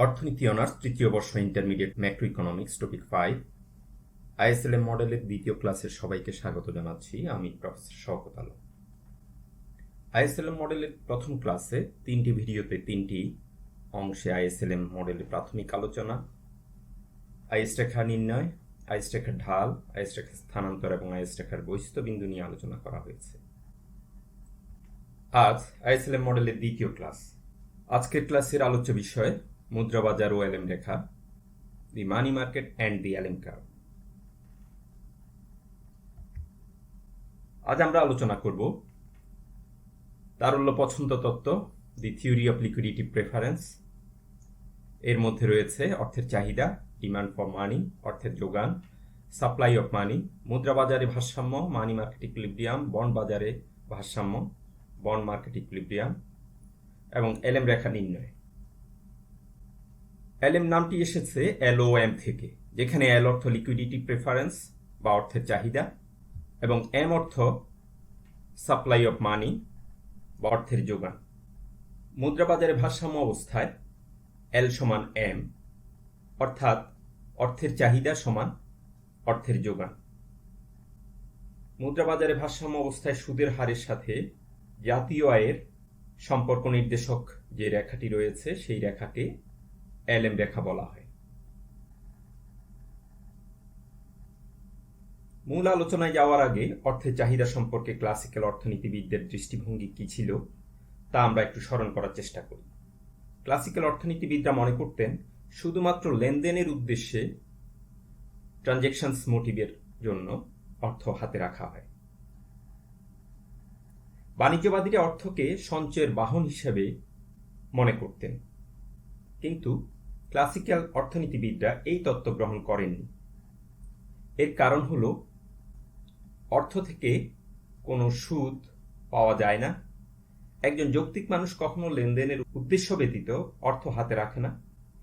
অর্থনীতি অনার্স তৃতীয় বর্ষ ইন্টারমিডিয়েট ম্যাক্রো ইকোনমিক্স টপিক 5 আইএসএলএম মডেলের দ্বিতীয় ক্লাসের সবাইকে স্বাগত জানাচ্ছি। আমি প্রফেসর শওকত আলম। আইএসএলএম মডেলের প্রথম ক্লাসে তিনটি ভিডিওতে তিনটি অংশে আইএসএলএম মডেলের প্রাথমিক আলোচনা, আইএস রেখা নির্ণয়, আইএস রেখার ঢাল, আইএস রেখার স্থানান্তর এবং আইএস রেখার বৈশিষ্ট্য বিন্দু নিয়ে আলোচনা করা হয়েছে। আজ আইএসএলএম মডেলের দ্বিতীয় ক্লাস। আজকের ক্লাসের আলোচ্য বিষয় মুদ্রা বাজার ও এলএম রেখা, the money market and the LM curve. আজ আমরা আলোচনা করব তারল্য পছন্দ তত্ত্ব, the theory of liquidity preference. এর মধ্যে রয়েছে অর্থের চাহিদা, ডিমান্ড ফর মানি, অর্থের যোগান, সাপ্লাই অফ মানি, মুদ্রা বাজারে ভারসাম্য, মানি মার্কেট ইকুইলিব্রিয়াম, বন্ড বাজারে ভারসাম্য, বন্ড মার্কেট ইকুইলিব্রিয়াম এবং এলএম রেখা নির্ণয়। এলএম নামটি এসেছে এলওএম থেকে, যেখানে এল অর্থ লিকুইডিটি প্রেফারেন্স বা অর্থের চাহিদা এবং এম অর্থ সাপ্লাই অফ মানি বা অর্থের যোগান। মুদ্রা বাজারে ভারসাম্য অবস্থায় এল সমান এম, অর্থাৎ অর্থের চাহিদা সমান অর্থের যোগান। মুদ্রা বাজারে ভারসাম্য অবস্থায় সুদের হারের সাথে জাতীয় আয়ের সম্পর্ক নির্দেশক যে রেখাটি রয়েছে সেই রেখাকে এলএম রেখা বলা হয়। মূল আলোচনায় যাওয়ার আগে অর্থের চাহিদা সম্পর্কে ক্লাসিক্যাল অর্থনীতিবিদদের দৃষ্টিভঙ্গি কি ছিল তা আমরা একটু স্মরণ করার চেষ্টা করি। ক্লাসিক্যাল অর্থনীতিবিদরা মনে করতেন শুধুমাত্র লেনদেনের উদ্দেশ্যে, ট্রানজ্যাকশনস মোটিভের জন্য অর্থ হাতে রাখা হয়। বাণিজ্যবাদীরা অর্থকে সঞ্চয়ের বাহন হিসেবে মনে করতেন, কিন্তু ক্লাসিক্যাল অর্থনীতিবিদরা এই তত্ত্ব গ্রহণ করেননি। এর কারণ হল অর্থ থেকে কোনো সুদ পাওয়া যায় না। একজন যৌক্তিক মানুষ কখনো লেনদেনের উদ্দেশ্য ব্যতীত অর্থ হাতে রাখে না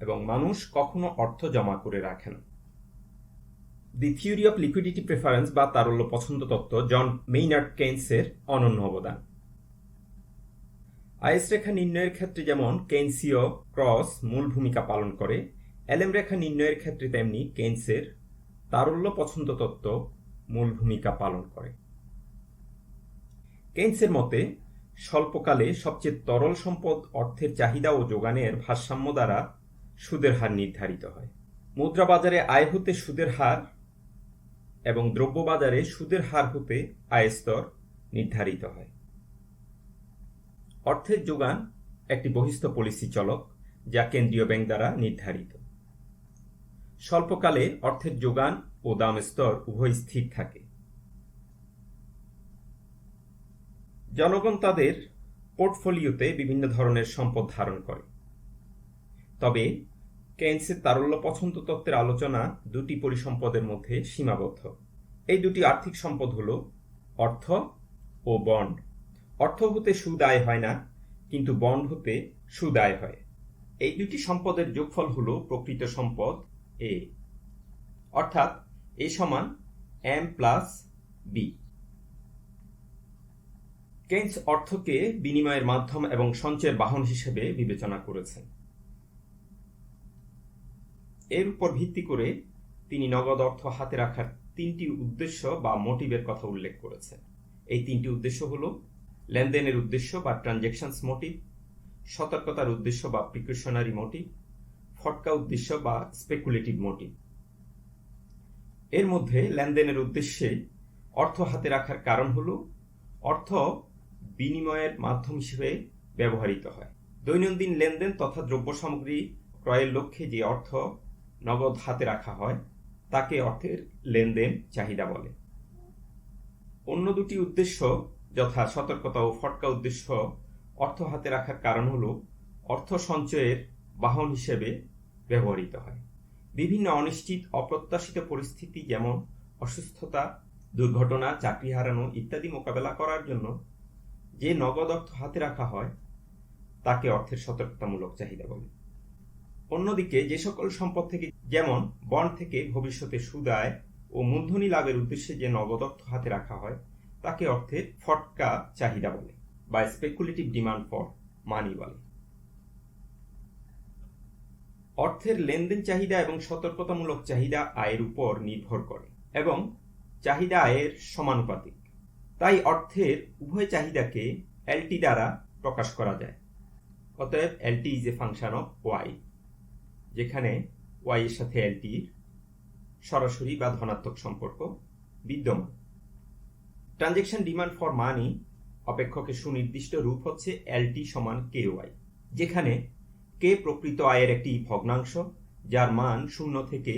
এবং মানুষ কখনো অর্থ জমা করে রাখে না। দি থিওরি অফ লিকুইডিটি প্রেফারেন্স বা তারল্য পছন্দ তত্ত্ব জন মেইনার্ড কেইনসের অনন্য অবদান। আইএস রেখা নির্ণয়ের ক্ষেত্রে যেমন কেইনসীয় ক্রস মূল ভূমিকা পালন করে, এলএম রেখা নির্ণয়ের ক্ষেত্রে তেমনি কেইনসের তারল্য পছন্দ তত্ত্ব মূল ভূমিকা পালন করে। কেইনসের মতে স্বল্পকালে সবচেয়ে তরল সম্পদ অর্থের চাহিদা ও যোগানের ভারসাম্য দ্বারা সুদের হার নির্ধারিত হয়। মুদ্রা বাজারে আয় হতে সুদের হার এবং দ্রব্য বাজারে সুদের হার হতে আয় স্তর নির্ধারিত হয়। অর্থের যোগান একটি বহিস্থ পলিসি চলক যা কেন্দ্রীয় ব্যাংক দ্বারা নির্ধারিত। স্বল্পকালে অর্থের যোগান ও দাম স্তর উভয় স্থির থাকে। জনগণ তাদের পোর্টফোলিওতে বিভিন্ন ধরনের সম্পদ ধারণ করে। তবে কেইনসের তারল্য পছন্দ তত্ত্বের আলোচনা দুটি পরিসম্পদের মধ্যে সীমাবদ্ধ। এই দুটি আর্থিক সম্পদ হল অর্থ ও বন্ড। অর্থ হতে সুদ আয় হয় না, কিন্তু বন্ড হতে সুদ আয় হয়। এই দুটি সম্পদের যোগফল হল প্রকৃত সম্পদ এ, অর্থাৎ এ সমান এম প্লাস বি। কেইনস অর্থকে বিনিময়ের মাধ্যম এবং সঞ্চয়ের বাহন হিসেবে বিবেচনা করেছেন। এর উপর ভিত্তি করে তিনি নগদ অর্থ হাতে রাখার তিনটি উদ্দেশ্য বা মোটিভের কথা উল্লেখ করেছেন। এই তিনটি উদ্দেশ্য হল লেনদেনের উদ্দেশ্য বা ট্রানজ্যাকশনস মোটিভ, সতর্কতার উদ্দেশ্য বা প্রিকশনারি মোটিভ, ফটকা উদ্দেশ্য বা স্পেকুলেটিভ মোটিভ। এর মধ্যে লেনদেনের উদ্দেশ্যে অর্থ হাতে রাখার কারণ হল অর্থ বিনিময়ের মাধ্যম হিসেবে ব্যবহৃত হয়। দৈনন্দিন লেনদেন তথা দ্রব্য সামগ্রী ক্রয়ের লক্ষ্যে যে অর্থ নগদ হাতে রাখা হয় তাকে অর্থের লেনদেন চাহিদা বলে। অন্য দুটি উদ্দেশ্য যথা সতর্কতা ও ফটকা উদ্দেশ্য অর্থ হাতে রাখার কারণ হল অর্থ সঞ্চয়ের বাহন হিসেবে ব্যবহৃত হয়। বিভিন্ন অনিশ্চিত অপ্রত্যাশিত পরিস্থিতি যেমন অসুস্থতা, দুর্ঘটনা, চাকরি হারানো ইত্যাদি মোকাবেলা করার জন্য যে নগদ অর্থ হাতে রাখা হয় তাকে অর্থের সতর্কতামূলক চাহিদা বলে। অন্যদিকে যে সকল সম্পদ থেকে যেমন বন্ড থেকে ভবিষ্যতে সুদ আয় ও মূলধনী লাভের উদ্দেশ্যে যে নগদ অর্থ হাতে রাখা হয় তাকে অর্থের ফটকা চাহিদা বলে বা স্পেকুলেটিভ ডিমান্ড ফর মানি বলে। অর্থের লেনদেন চাহিদা এবং সতর্কতামূলক চাহিদা আয়ের উপর নির্ভর করে এবং চাহিদা আয়ের সমানুপাতিক। তাই অর্থের উভয় চাহিদাকে এলটি দ্বারা প্রকাশ করা যায়। অতএব LT is a function of Y, যেখানে ওয়াই এর সাথে এলটির সরাসরি বা ধনাত্মক সম্পর্ক বিদ্যমান। ট্রানজেকশন ডিমান্ড ফর মানি অপেক্ষকের সুনির্দিষ্ট রূপ হচ্ছে এলটি সমান কে ওয়াই, যেখানে কে প্রকৃত আয়ের একটি ভগ্নাংশ যার মান 0 থেকে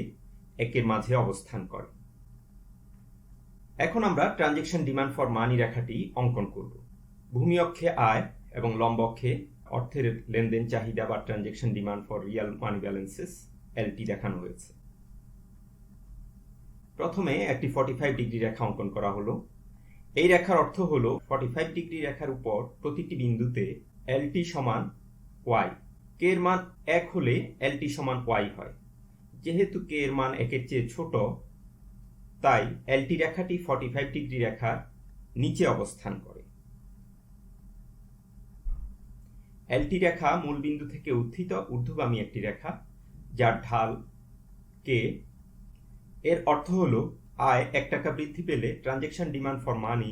1 মাঝে অবস্থান করে। এখন আমরা ট্রানজেকশন ডিমান্ড ফর মানি রেখাটি অঙ্কন করব। ভূমি অক্ষে আয় এবং লম্ব অক্ষে অর্থের লেনদেন চাহিদা বা transaction demand for Real money balances LT দেখানো হয়েছে। প্রথমে একটি 45 ডিগ্রি রেখা অঙ্কন করা হলো। এই রেখার অর্থ হলো 45 ডিগ্রি রেখার উপর প্রতিটি বিন্দুতে এলটি সমান ওয়াই। কে এর মান 1 হলে এলটি সমান ওয়াই হয়। যেহেতু কে এর মান 1 এর চেয়ে ছোট, তাই এলটি রেখাটি 45 ডিগ্রি রেখার নিচে অবস্থান করে। এলটি রেখা মূল বিন্দু থেকে উত্থিত ঊর্ধ্বগামী একটি রেখা, যার ঢাল কে। এর অর্থ হলো আয় 1 টাকা বৃদ্ধি পেলে ট্রানজেকশন ডিমান্ড ফর মানি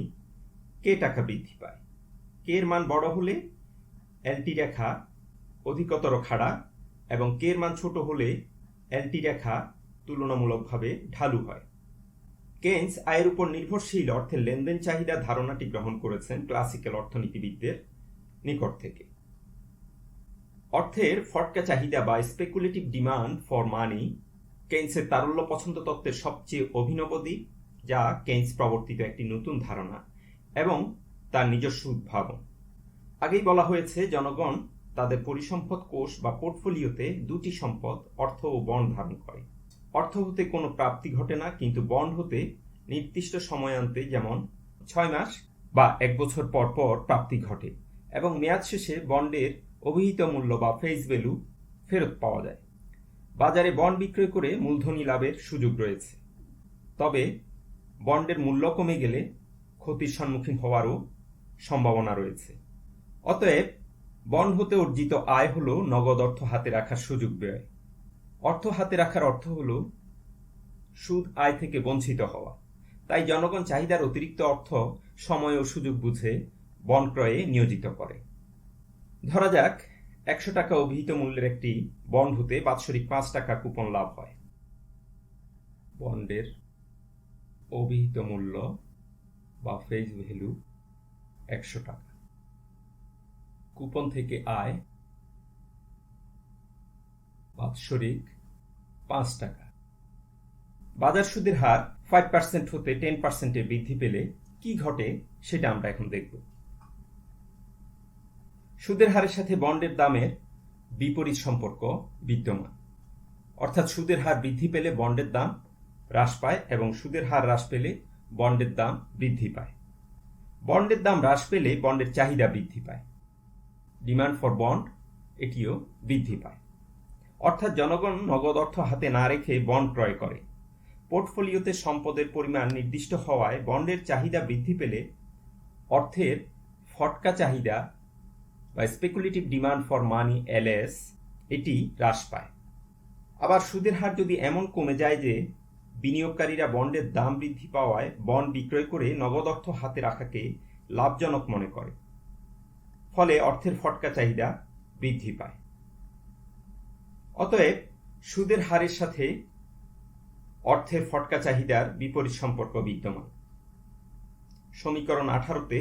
কে টাকা বৃদ্ধি পায়। কে এর মান বড় হলে এলটি রেখা অধিকতর খাড়া এবং কে এর মান ছোট হলে এলটি রেখা তুলনামূলকভাবে ঢালু হয়। কেইন্স আয়ের উপর নির্ভরশীল অর্থের লেনদেন চাহিদা ধারণাটি গ্রহণ করেছেন ক্লাসিক্যাল অর্থনীতিবিদদের নিকট থেকে। অর্থের ফটকা চাহিদা বা স্পেকুলেটিভ ডিমান্ড ফর মানি কেইন্সের তারল্য পছন্দ তত্ত্বের সবচেয়ে অভিনব দিক, যা কেইন্স প্রবর্তিত একটি নতুন ধারণা এবং তার নিজস্ব উদ্ভাবন। আগেই বলা হয়েছে, জনগণ তাদের পরিসম্পদ কোষ বা পোর্টফোলিওতে দুটি সম্পদ, অর্থ ও বন্ড ধারণ করে। অর্থ হতে কোনো প্রাপ্তি ঘটে না, কিন্তু বন্ড হতে নির্দিষ্ট সময়ান্তে, যেমন 6 মাস বা 1 বছর পর পর প্রাপ্তি ঘটে এবং মেয়াদ শেষে বন্ডের অভিহিত মূল্য বা ফেস ভ্যালু ফেরত পাওয়া যায়। বাজারে বন্ড বিক্রয় করে মূলধনী লাভের সুযোগ রয়েছে, তবে বন্ডের মূল্য কমে গেলে ক্ষতির সম্মুখীন হওয়ারও সম্ভাবনা রয়েছে। অতএব বন্ড হতে অর্জিত আয় হল নগদ অর্থ হাতে রাখার সুযোগ ব্যয়। অর্থ হাতে রাখার অর্থ হল সুদ আয় থেকে বঞ্চিত হওয়া। তাই জনগণ চাহিদার অতিরিক্ত অর্থ সময় ও সুযোগ বুঝে বন্ড ক্রয়ে নিয়োজিত করে। ধরা যাক 100 টাকা অভিহিত মূল্যের একটি বন্ড হতে বাৎসরিক 5 টাকা কুপন লাভ হয়। বন্ডের অভিহিত মূল্য বা ফেস ভ্যালু 100 টাকা, কুপন থেকে আয় বাৎসরিক 5 টাকা। বাজার সুদের হার 5% হতে 10% বৃদ্ধি পেলে কি ঘটে সেটা আমরা এখন দেখব। সুদের হারের সাথে বন্ডের দামের বিপরীত সম্পর্ক বিদ্যমান, অর্থাৎ সুদের হার বৃদ্ধি পেলে বন্ডের দাম হ্রাস পায় এবং সুদের হার হ্রাস পেলে বন্ডের দাম বৃদ্ধি পায়। বন্ডের দাম হ্রাস পেলে বন্ডের চাহিদা বৃদ্ধি পায়, ডিমান্ড ফর বন্ড এটিও বৃদ্ধি পায়। অর্থাৎ জনগণ নগদ অর্থ হাতে না রেখে বন্ড ক্রয় করে। পোর্টফোলিওতে সম্পদের পরিমাণ নির্দিষ্ট হওয়ায় বন্ডের চাহিদা বৃদ্ধি পেলে অর্থের ফটকা চাহিদা বা speculative demand for money LS এটি হ্রাস পায়। আবার সুদের হার যদি এমন কমে যায় যে বিনিয়োগকারীরা বন্ডের দাম বৃদ্ধি পাওয়ায় বন্ড বিক্রয় করে নগদ অর্থ হাতে রাখাকে লাভজনক মনে করে, ফলে অর্থের ফটকা চাহিদা বৃদ্ধি পায়। অতএব সুদের হারের সাথে অর্থের ফটকা চাহিদার বিপরীত সম্পর্ক বিদ্যমান। সমীকরণ 18-তে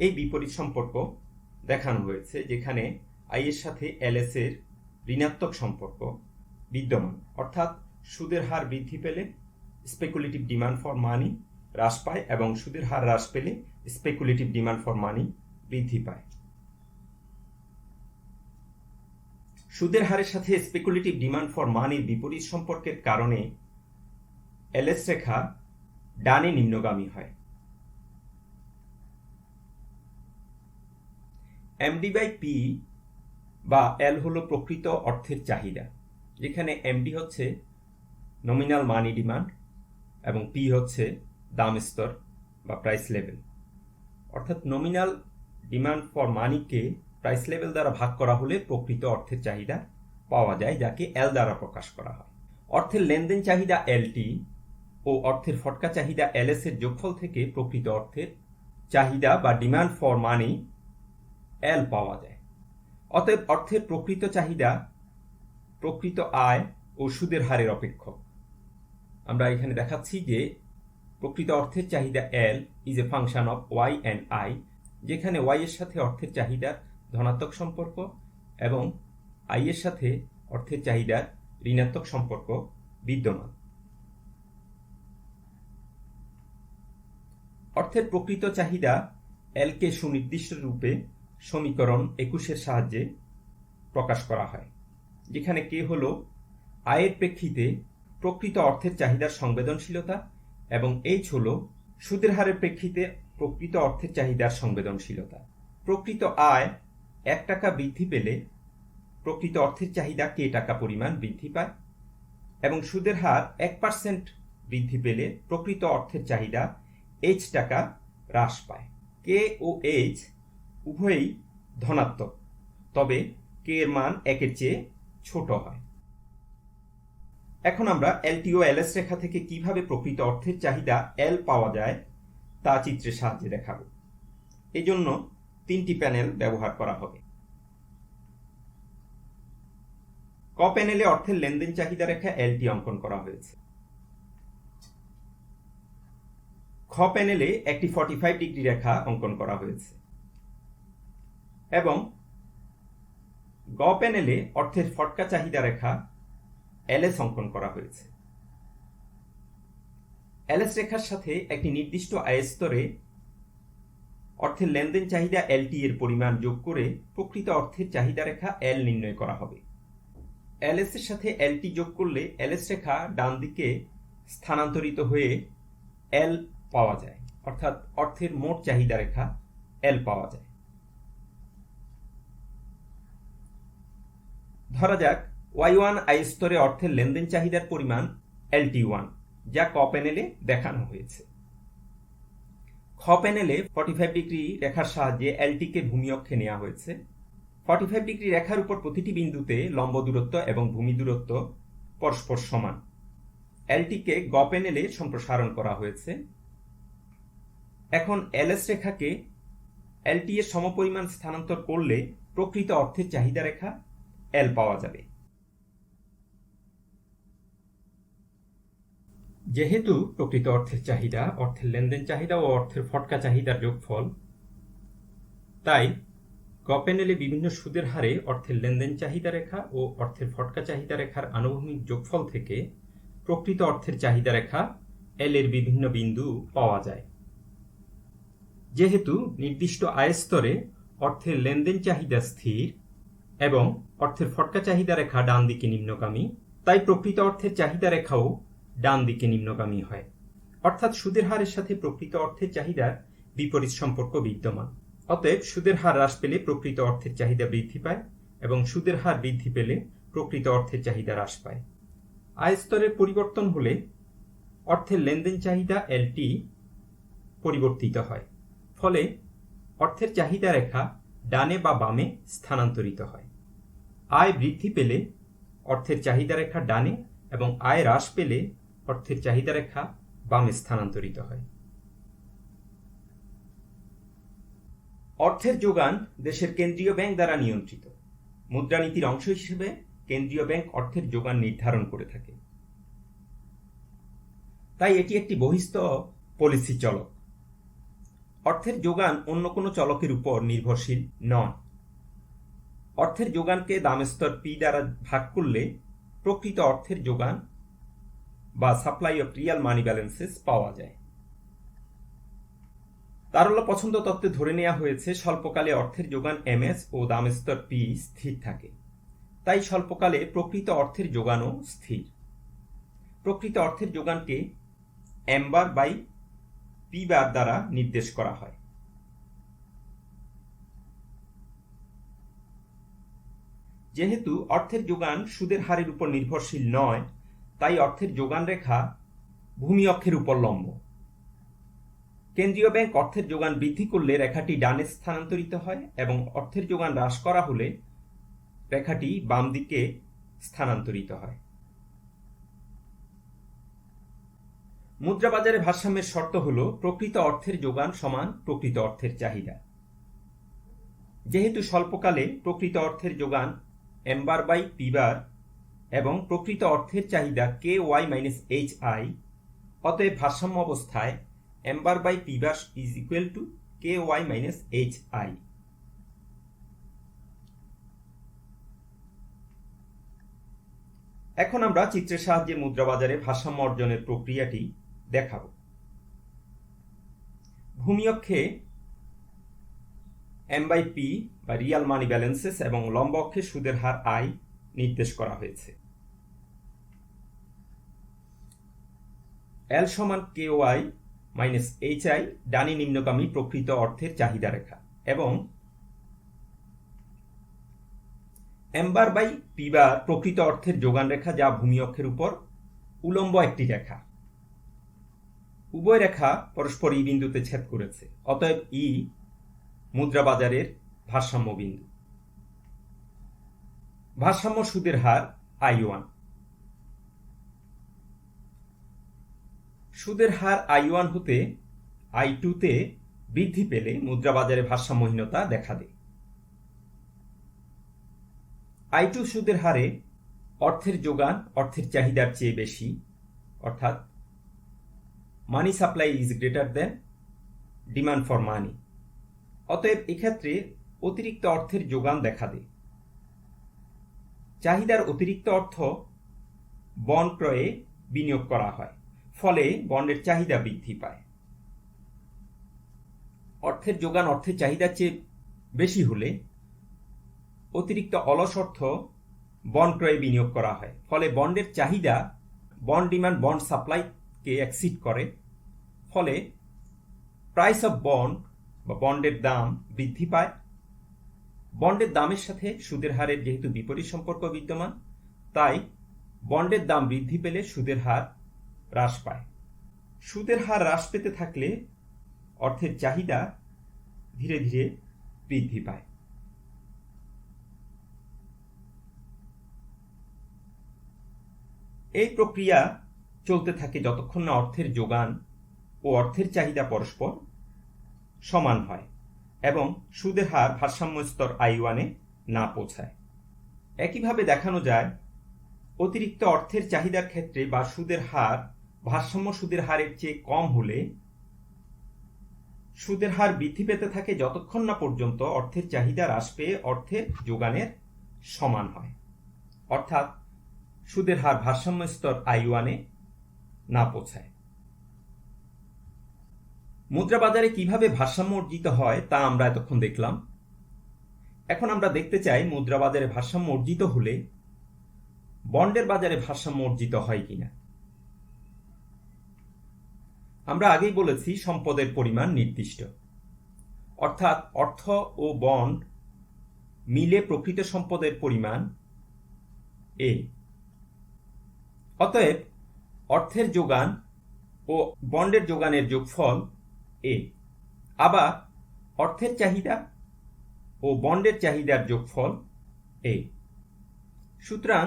এই বিপরীত সম্পর্ক দেখানো হয়েছে, যেখানে আই এর সাথে এলএস এর ঋণাত্মক সম্পর্ক বিদ্যমান। অর্থাৎ সুদের হার বৃদ্ধি পেলে স্পেকুলেটিভ ডিমান্ড ফর মানি হ্রাস পায় এবং সুদের হার হ্রাস পেলে স্পেকুলেটিভ ডিমান্ড ফর মানি বৃদ্ধি পায়। সুদের হারের সাথে স্পেকুলেটিভ ডিমান্ড ফর মানির বিপরীত সম্পর্কের কারণে এলএস রেখা ডানে নিম্নগামী হয়। এমডি বাই পি বা এল হল প্রকৃত অর্থের চাহিদা, যেখানে এমডি হচ্ছে নমিনাল মানি ডিমান্ড এবং পি হচ্ছে দাম স্তর বা প্রাইস লেভেল। অর্থাৎ নমিনাল ডিমান্ড ফর মানিকে প্রাইস লেভেল দ্বারা ভাগ করা হলে প্রকৃত অর্থের চাহিদা পাওয়া যায়, যাকে এল দ্বারা প্রকাশ করা হয়। অর্থের লেনদেন চাহিদা এলটি ও অর্থের ফটকা চাহিদা এলএস এর যোগফল থেকে প্রকৃত অর্থের চাহিদা বা ডিমান্ড ফর মানি এল পাওয়া যায়। অতএব অর্থের প্রকৃত চাহিদা প্রকৃত আয় ও সুদের হারের অপেক্ষক। আমরা এখানে দেখাচ্ছি যে প্রকৃত অর্থের চাহিদা L is a function of Y and I, যেখানে ওয়াই এর সাথে অর্থের চাহিদার ধনাত্মক সম্পর্ক এবং আই এর সাথে অর্থের চাহিদার ঋণাত্মক সম্পর্ক বিদ্যমান। অর্থের প্রকৃত চাহিদা এলকে সুনির্দিষ্ট রূপে সমীকরণ 21-এর সাহায্যে প্রকাশ করা হয়, যেখানে কে হল আয়ের প্রেক্ষিতে প্রকৃত অর্থের চাহিদার সংবেদনশীলতা এবং এইচ হল সুদের হারের প্রেক্ষিতে প্রকৃত অর্থের চাহিদার সংবেদনশীলতা। প্রকৃত আয় 1 টাকা বৃদ্ধি পেলে প্রকৃত অর্থের চাহিদা কে টাকা পরিমাণ বৃদ্ধি পায় এবং সুদের হার 1% বৃদ্ধি পেলে প্রকৃত অর্থের চাহিদা এইচ টাকা হ্রাস পায়। কে ও এইচ উভয়ই ধনাত্মক, তবে কে এর মান 1-এর চেয়ে ছোট হয়। এখন আমরা এলটি ও এলএস রেখা থেকে কিভাবে প্রকৃত অর্থের চাহিদা এল পাওয়া যায় তা চিত্রের সাহায্যে দেখাবো। এই জন্য 3টি প্যানেল ব্যবহার করা হবে। ক প্যানেলে অর্থের লেনদেন চাহিদা রেখা এলটি অঙ্কন করা হয়েছে। খ প্যানেলে একটি 45 ডিগ্রি রেখা অঙ্কন করা হয়েছে এবং গ প্যানেলে অর্থের ফটকা চাহিদা রেখা এলএস অঙ্কন করা হয়েছে। এলএস রেখার সাথে একটি নির্দিষ্ট আয় স্তরে অর্থের লেনদেন চাহিদা এলটি এর পরিমাণ যোগ করে প্রকৃত অর্থের চাহিদা রেখা এল নির্ণয় করা হবে। এলএস এর সাথে এলটি যোগ করলে এলএস রেখা ডান দিকে স্থানান্তরিত হয়ে এল পাওয়া যায়, অর্থাৎ অর্থের মোট চাহিদা রেখা এল পাওয়া যায়। ধরা যাক y1 আই স্তরে অর্থের লেনদেন চাহিদার পরিমাণ LT1, যা ক প্যানেলে দেখানো হয়েছে। খ প্যানেলে 45 ডিগ্রি রেখার সাহায্যে এলটিকে ভূমি অক্ষে নেওয়া হয়েছে। 45 ডিগ্রি রেখার উপর প্রতিটি বিন্দুতে লম্ব দূরত্ব এবং ভূমি দূরত্ব পরস্পর সমান। এলটিকে গ প্যানেলে সম্প্রসারণ করা হয়েছে। এখন এলএস রেখাকে এলটি এর সমপরিমাণ স্থানান্তর করলে প্রকৃত অর্থের চাহিদা রেখা এল পাওয়া যাবে। যেহেতু প্রকৃত অর্থের চাহিদা অর্থের লেনদেন চাহিদা ও অর্থের ফটকা চাহিদার যোগফল, তাই ক প্যানেলে বিভিন্ন সুদের হারে অর্থের লেনদেন চাহিদা রেখা ও অর্থের ফটকা চাহিদা রেখার আনুভূমিক যোগফল থেকে প্রকৃত অর্থের চাহিদা রেখা এল এর বিভিন্ন বিন্দু পাওয়া যায়। যেহেতু নির্দিষ্ট আয় স্তরে অর্থের লেনদেন চাহিদা স্থির এবং অর্থের ফটকা চাহিদা রেখা ডান দিকে নিম্নগামী, তাই প্রকৃত অর্থের চাহিদা রেখাও ডান দিকে নিম্নগামী হয়, অর্থাৎ সুদের হারের সাথে প্রকৃত অর্থের চাহিদার বিপরীত সম্পর্ক বিদ্যমান। অতএব সুদের হার হ্রাস পেলে প্রকৃত অর্থের চাহিদা বৃদ্ধি পায় এবং সুদের হার বৃদ্ধি পেলে প্রকৃত অর্থের চাহিদা হ্রাস পায়। আয় স্তরের পরিবর্তন হলে অর্থের লেনদেন চাহিদা এলটি পরিবর্তিত হয়, ফলে অর্থের চাহিদা রেখা ডানে বা বামে স্থানান্তরিত হয়। আয় বৃদ্ধি পেলে অর্থের চাহিদা রেখা ডানে এবং আয় হ্রাস পেলে অর্থের চাহিদা রেখা বামে স্থানান্তরিত হয়। অর্থের যোগান দেশের কেন্দ্রীয় ব্যাংক দ্বারা নিয়ন্ত্রিত। মুদ্রানীতির অংশ হিসেবে কেন্দ্রীয় ব্যাংক অর্থের যোগান নির্ধারণ করে থাকে, তাই এটি একটি বহিস্থ পলিসি চলক। অর্থের যোগান অন্য কোনো চলকের উপর নির্ভরশীল নয়। অর্থের যোগানকে দামস্তর পি দ্বারা ভাগ করলে প্রকৃত অর্থের যোগান বা supply of Real money balances পাওয়া যায়। তারল্য পছন্দ তত্ত্বে ধরে নেওয়া হয়েছে স্বল্পকালে অর্থের যোগান এমএস ও দামস্তর পি স্থির থাকে, তাই স্বল্পকালে প্রকৃত অর্থের যোগানও স্থির। প্রকৃত অর্থের যোগানকে M bar by P bar দ্বারা নির্দেশ করা হয়। যেহেতু অর্থের যোগান সুদের হারের উপর নির্ভরশীল নয়, তাই অর্থের যোগান রেখা ভূমি অক্ষের উপর লম্ব। কেন্দ্রীয় ব্যাংক অর্থের যোগান বৃদ্ধি করলে রেখাটি ডানে স্থানান্তরিত হয় এবং অর্থের যোগান হ্রাস করা হলে রেখাটি বাম দিকে স্থানান্তরিত হয়। মুদ্রা বাজারে ভারসাম্যের শর্ত হল প্রকৃত অর্থের যোগান সমান প্রকৃত অর্থের চাহিদা। যেহেতু স্বল্পকালে প্রকৃত অর্থের যোগান m বার বাই p বার এবং প্রকৃত অর্থের চাহিদা ky মাইনাস hi, অতএব ভারসাম্য অবস্থায় m bar by p bar is equal to ky minus hi। এখন আমরা চিত্রের সাহায্যে মুদ্রা বাজারে ভারসাম্য অর্জনের প্রক্রিয়াটি দেখাব। ভূমি অক্ষে m বাই p বা রিয়াল মানি ব্যালেন্সেস এবং লম্ব অক্ষে সুদের হার i নির্দেশ করা হয়েছে। L সমান ky মাইনাস hi ডানি নিম্নগামী প্রকৃত অর্থের চাহিদা রেখা এবং m বার বাই p বার প্রকৃত অর্থের যোগান রেখা, যা ভূমি অক্ষের উপর উলম্ব একটি রেখা। উভয় রেখা পরস্পর ই বিন্দুতে ছেদ করেছে, অতএব ই মুদ্রা বাজারের ভারসাম্য বিন্দু। ভারসাম্য সুদের হার I1। সুদের হার I1 হতে I2 তে বৃদ্ধি পেলে মুদ্রা বাজারে ভারসাম্যহীনতা দেখা দেয়। I2 সুদের হারে অর্থের যোগান অর্থের চাহিদার চেয়ে বেশি, অর্থাৎ মানি supply is greater than demand for মানি। অতএব এক্ষেত্রে অতিরিক্ত অর্থের যোগান দেখা দেয়। চাহিদার অতিরিক্ত অর্থ বন্ড ক্রয়ে বিনিয়োগ করা হয়, ফলে বন্ডের চাহিদা বৃদ্ধি পায়। অর্থের যোগান অর্থের চাহিদার চেয়ে বেশি হলে অতিরিক্ত অলস অর্থ বন্ড ক্রয়ে বিনিয়োগ করা হয়, ফলে বন্ডের চাহিদা বন্ড ডিমান্ড বন্ড সাপ্লাইকে এক্সিড করে, ফলে প্রাইস অফ বন্ড বা বন্ডের দাম বৃদ্ধি পায়। বন্ডের দামের সাথে সুদের হারের যেহেতু বিপরীত সম্পর্ক বিদ্যমান, তাই বন্ডের দাম বৃদ্ধি পেলে সুদের হার হ্রাস পায়। সুদের হার হ্রাস পেতে থাকলে অর্থের চাহিদা ধীরে ধীরে বৃদ্ধি পায়। এই প্রক্রিয়া চলতে থাকে যতক্ষণ না অর্থের যোগান ও অর্থের চাহিদা পরস্পর সমান হয় এবং সুদের হার ভারসাম্য স্তর I1 এ না পৌঁছায়। একইভাবে দেখানো যায়, অতিরিক্ত অর্থের চাহিদার ক্ষেত্রে বা সুদের হার ভারসাম্য সুদের হারের চেয়ে কম হলে সুদের হার বৃদ্ধি পেতে থাকে যতক্ষণ না পর্যন্ত অর্থের চাহিদা হ্রাস পেয়ে অর্থের যোগানের সমান হয়, অর্থাৎ সুদের হার ভারসাম্য স্তর I1 এ না পৌঁছায়। মুদ্রা বাজারে কিভাবে ভারসাম্য অর্জিত হয় তা আমরা এতক্ষণ দেখলাম। এখন আমরা দেখতে চাই মুদ্রা বাজারে ভারসাম্য অর্জিত হলে বন্ডের বাজারে ভারসাম্য অর্জিত হয় কিনা। আমরা আগেই বলেছি সম্পদের পরিমাণ নির্দিষ্ট, অর্থাৎ অর্থ ও বন্ড মিলে প্রকৃত সম্পদের পরিমাণ A। অতএব অর্থের যোগান ও বন্ডের যোগানের যোগফল A, আবার অর্থের চাহিদা ও বন্ডের চাহিদার যোগফল A। সুতরাং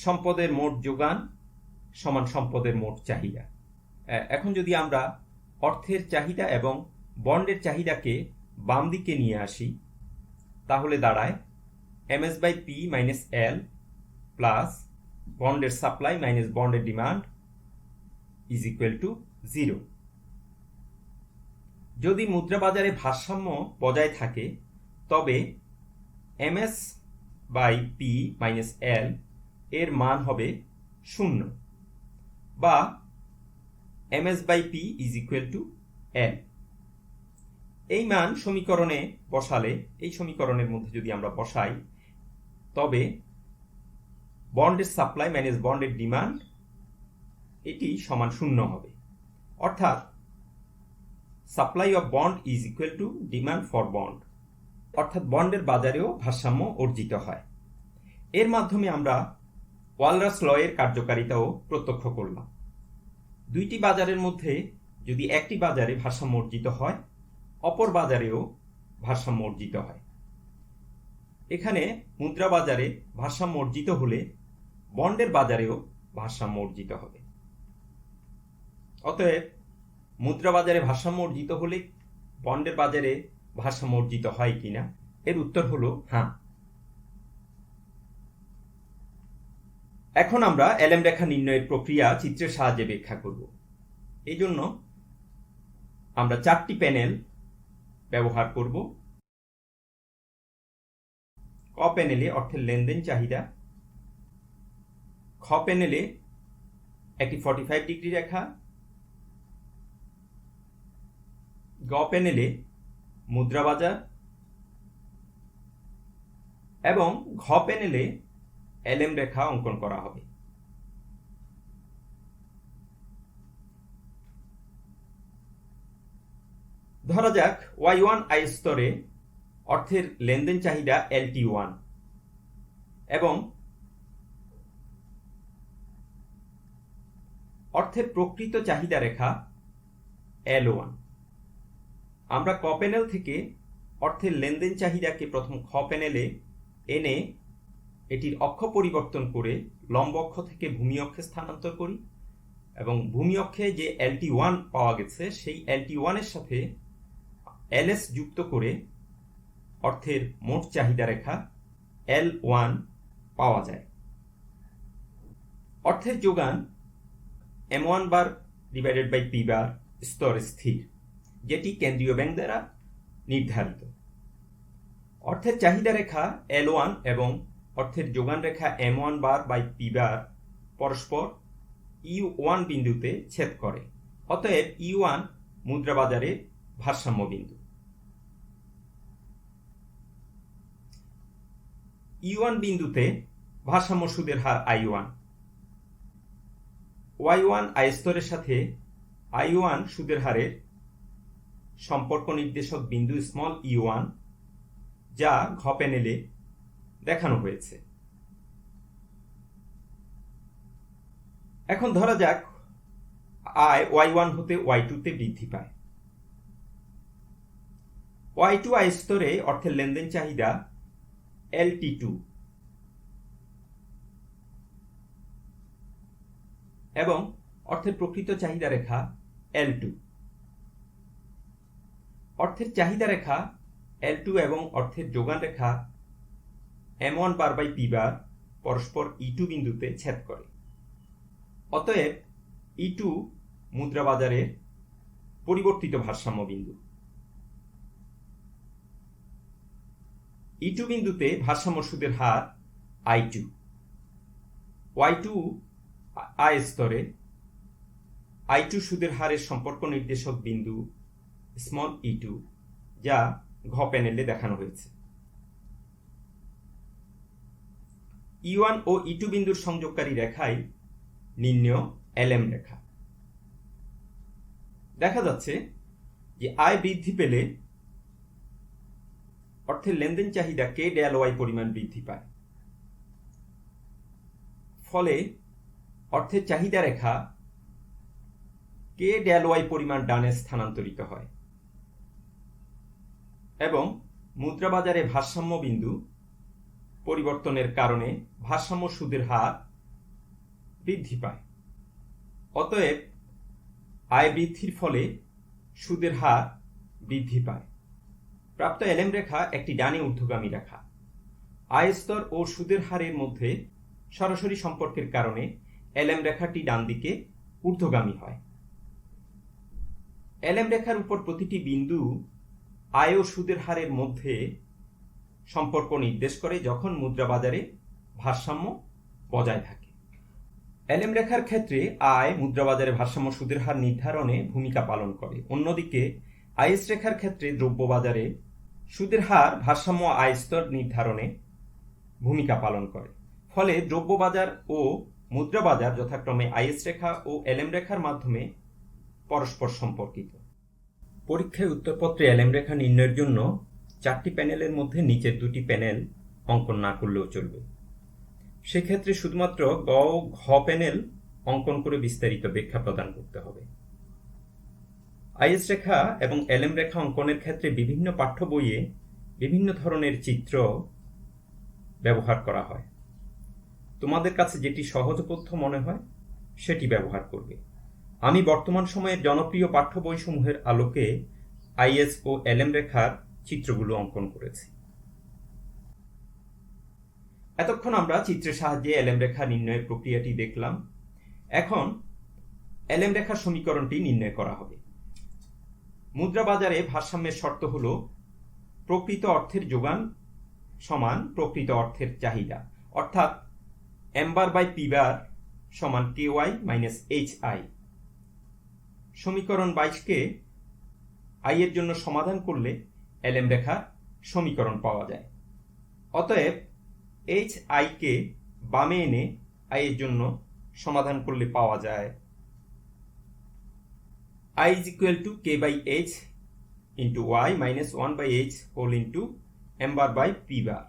সম্পদের মোট যোগান সমান সম্পদের মোট চাহিদা। এখন যদি আমরা অর্থের চাহিদা এবং বন্ডের চাহিদাকে বাম দিকে নিয়ে আসি, তাহলে দাঁড়ায় ms/p মাইনাস l প্লাস বন্ডের সাপ্লাই মাইনাস বন্ডের ডিমান্ড ইজ ইকুয়াল টু 0। যদি মুদ্রা বাজারে ভারসাম্য বজায় থাকে তবে ms/p মাইনাস l এর মান হবে 0 বা ms/p is equal two l। এই মান সমীকরণে বসালে, এই সমীকরণের মধ্যে যদি আমরা বসাই, তবে বন্ডের সাপ্লাই মাইনাস বন্ডের ডিমান্ড এটি সমান 0 হবে, অর্থাৎ supply of bond is equal two demand for bond, অর্থাৎ বন্ডের বাজারেও ভারসাম্য অর্জিত হয়। এর মাধ্যমে আমরা ওয়ালরাস ল এর কার্যকারিতাও প্রত্যক্ষ করলাম। দুইটি বাজারের মধ্যে যদি একটি বাজারে ভারসাম্য অর্জিত হয়, অপর বাজারেও ভারসাম্য অর্জিত হয়। এখানে মুদ্রা বাজারে ভারসাম্য অর্জিত হলে বন্ডের বাজারেও ভারসাম্য অর্জিত হবে। অতএব মুদ্রা বাজারে ভারসাম্য অর্জিত হলে বন্ডের বাজারে ভারসাম্য অর্জিত হয় কিনা, এর উত্তর হলো হ্যাঁ। এখন আমরা এলএম রেখা নির্ণয়ের প্রক্রিয়া চিত্রের সাহায্যে ব্যাখ্যা করব। এই জন্য আমরা 4টি প্যানেল ব্যবহার করব। ক প্যানেলে অর্থের লেনদেন চাহিদা, খ প্যানেলে একটি 45 ডিগ্রি রেখা, গ প্যানেলে মুদ্রা বাজার এবং ঘ প্যানেলে এলএম রেখা অঙ্কন করা হবে। ধরা যাক Y1 আই স্তরে অর্থের লেনদেন চাহিদা LT1 এবং অর্থের প্রকৃত চাহিদা রেখা L1। আমরা ক প্যানেল থেকে অর্থের লেনদেন চাহিদাকে প্রথম খ প্যানেলে এনে এটির অক্ষ পরিবর্তন করে লম্ব অক্ষ থেকে ভূমি অক্ষে স্থানান্তর করি এবং ভূমি অক্ষে যে LT1 পাওয়া গেছে সেই LT1 এর সাথে LS যুক্ত করে অর্থের মোট চাহিদা রেখা L1 পাওয়া যায়। অর্থের যোগান M1 bar divided by P bar স্তরে স্থির, যেটি কেন্দ্রীয় ব্যাংক দ্বারা নির্ধারিত। অর্থের চাহিদা রেখা L1 এবং অর্থের যোগান রেখা M1 বার বাই P বার পরস্পর E1 বিন্দুতে ছেদ করে। অতএব E1 মুদ্রা বাজারে ভারসাম্য বিন্দু। E1 বিন্দুতে ভারসাম্য সুদের হার I1। Y1 আই স্তরের সাথে I1 সুদের হারের সম্পর্ক নির্দেশক বিন্দু স্মল e1 যা ঘ প্যানেলে দেখানো হয়েছে। এখন ধরা যাক আয় Y1 হতে Y2 তে বৃদ্ধি পায়। Y2 আই স্তরে অর্থের লেনদেন চাহিদা LT2 এবং অর্থের প্রকৃত চাহিদা রেখা L2। অর্থের চাহিদা রেখা L2 এবং অর্থের যোগান রেখা M1 বার বাই P বার পরস্পর E2 বিন্দুতে ছেদ করে। অতএব E2 মুদ্রা বাজারের পরিবর্তিত ভারসাম্য বিন্দু। E2 বিন্দুতে ভারসাম্য সুদের হার I2। Y2 আই স্তরে I2 সুদের হারের সম্পর্ক নির্দেশক বিন্দু স্মল E2 যা ঘ প্যানেলে দেখানো হয়েছে। E1 ও E2 বিন্দুর সংযোগকারী রেখায় নির্ণেয় LM রেখা। দেখা যাচ্ছে যে আয় বৃদ্ধি পেলে অর্থের লেনদেন চাহিদা K ডেল Y পরিমাণ বৃদ্ধি পায়। ফলে অর্থের চাহিদা রেখা K ডেল Y পরিমাণ ডানে স্থানান্তরিত হয় এবং মুদ্রা বাজারে ভারসাম্য বিন্দু পরিবর্তনের কারণে ভারসাম্য সুদের হার বৃদ্ধি পায়। অতএব আয় বৃদ্ধির ফলে সুদের হার বৃদ্ধি পায়। প্রাপ্ত এলএম রেখা একটি ডানে ঊর্ধ্বগামী রেখা। আয় স্তর ও সুদের হারের মধ্যে সরাসরি সম্পর্কের কারণে এলএম রেখাটি ডান দিকে ঊর্ধ্বগামী হয়। এলএম রেখার উপর প্রতিটি বিন্দু আয় ও সুদের হারের মধ্যে সম্পর্ক নির্দেশ করে যখন মুদ্রা বাজারে ভারসাম্য বজায় থাকে। এলএম রেখার ক্ষেত্রে আয় মুদ্রা বাজারে ভারসাম্য সুদের হার নির্ধারণে ভূমিকা পালন করে। অন্যদিকে আইএস রেখার ক্ষেত্রে দ্রব্য বাজারে সুদের হার ভারসাম্য আয় স্তর নির্ধারণে ভূমিকা পালন করে। ফলে দ্রব্য বাজার ও মুদ্রা বাজার যথাক্রমে আইএস রেখা ও এলএম রেখার মাধ্যমে পরস্পর সম্পর্কিত। পরীক্ষায় উত্তরপত্রে এলএম রেখা নির্ণয়ের জন্য 4টি প্যানেলের মধ্যে নিচের 2টি প্যানেল অঙ্কন না করলেও চলবে। সেক্ষেত্রে শুধুমাত্র গ ও ঘ প্যানেল অঙ্কন করে বিস্তারিত ব্যাখ্যা প্রদান করতে হবে। আইএস রেখা এবং এলএম রেখা অঙ্কনের ক্ষেত্রে বিভিন্ন পাঠ্য বইয়ে বিভিন্ন ধরনের চিত্র ব্যবহার করা হয়। তোমাদের কাছে যেটি সহজবোধ্য মনে হয় সেটি ব্যবহার করবে। আমি বর্তমান সময়ের জনপ্রিয় পাঠ্য বইসমূহের আলোকে আইএস ও এলএম রেখার চিত্রগুলো অঙ্কন করেছি। এতক্ষণ আমরা চিত্রের সাহায্যে এলএম রেখা নির্ণয়ের প্রক্রিয়াটি দেখলাম। এখন এলএম রেখার সমীকরণটি নির্ণয় করা হবে। মুদ্রা বাজারে ভারসাম্যের শর্ত হল প্রকৃত অর্থের যোগান সমান প্রকৃত অর্থের চাহিদা, অর্থাৎ M bar by P bar সমান K Y minus H I. সমীকরণ 22কে আই এর জন্য সমাধান করলে এলএম রেখার সমীকরণ পাওয়া যায়। অতএব এইচ আই কে বামে এনে আই এর জন্য সমাধান করলে পাওয়া যায় I is equal to k by h into y minus 1 by h whole into m bar by p bar।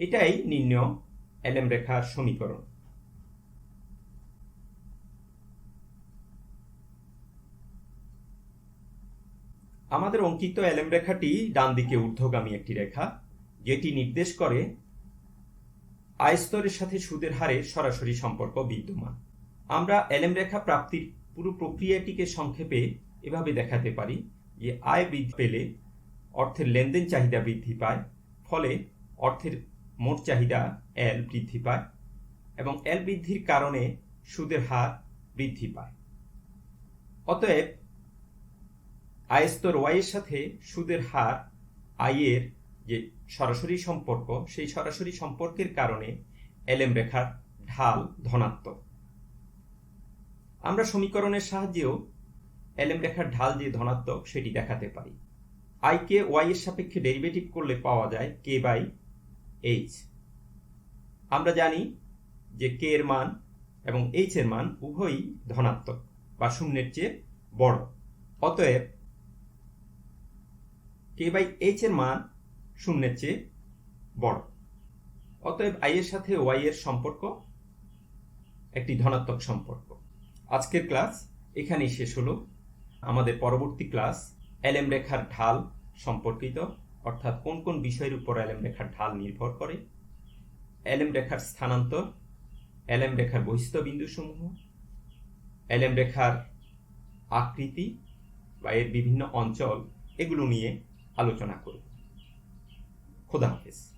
এটাই নির্ণয় এলএম রেখার সমীকরণ। আমাদের অঙ্কিত এলএম রেখাটি ডান দিকে ঊর্ধ্বগামী একটি রেখা, যেটি নির্দেশ করে আয় স্তরের সাথে সুদের হারের সরাসরি সম্পর্ক বিদ্যমান। আমরা এলএম রেখা প্রাপ্তির পুরো প্রক্রিয়াটিকে সংক্ষেপে এভাবে দেখাতে পারি যে আয় বৃদ্ধি পেলে অর্থের লেনদেন চাহিদা বৃদ্ধি পায়, ফলে অর্থের মোট চাহিদা এল বৃদ্ধি পায় এবং এল বৃদ্ধির কারণে সুদের হার বৃদ্ধি পায়। অতএব আয় স্তর ওয়াই এর সাথে সুদের হার আই এর যে সরাসরি সম্পর্ক, সেই সরাসরি সম্পর্কের কারণে এলএম রেখার ঢাল ধনাত্মক। আমরা সমীকরণের সাহায্যেও এলএম রেখার ঢাল যে ধনাত্মক সেটি দেখাতে পারি। আই কে ওয়াই এর সাপেক্ষে ডেরিভেটিভ করলে পাওয়া যায় কে বাই এইচ। আমরা জানি যে কে এর মান এবং এইচ এর মান উভয়ই ধনাত্মক বা শূন্যের চেয়ে বড়। অতএব কে বাই এইচ এর মান শূন্যের চেয়ে বড়। অতএব আই এর সাথে ওয়াই এর সম্পর্ক একটি ধনাত্মক সম্পর্ক। আজকের ক্লাস এখানেই শেষ হলো। আমাদের পরবর্তী ক্লাস এলএম রেখার ঢাল সম্পর্কিত, অর্থাৎ কোন কোন বিষয়ের উপর এলএম রেখার ঢাল নির্ভর করে, এলএম রেখার স্থানান্তর, এলএম রেখার বহিস্থ বিন্দুসমূহ, এলএম রেখার আকৃতি বা এর বিভিন্ন অঞ্চল, এগুলো নিয়ে আলোচনা করব। খোদা হাফেজ।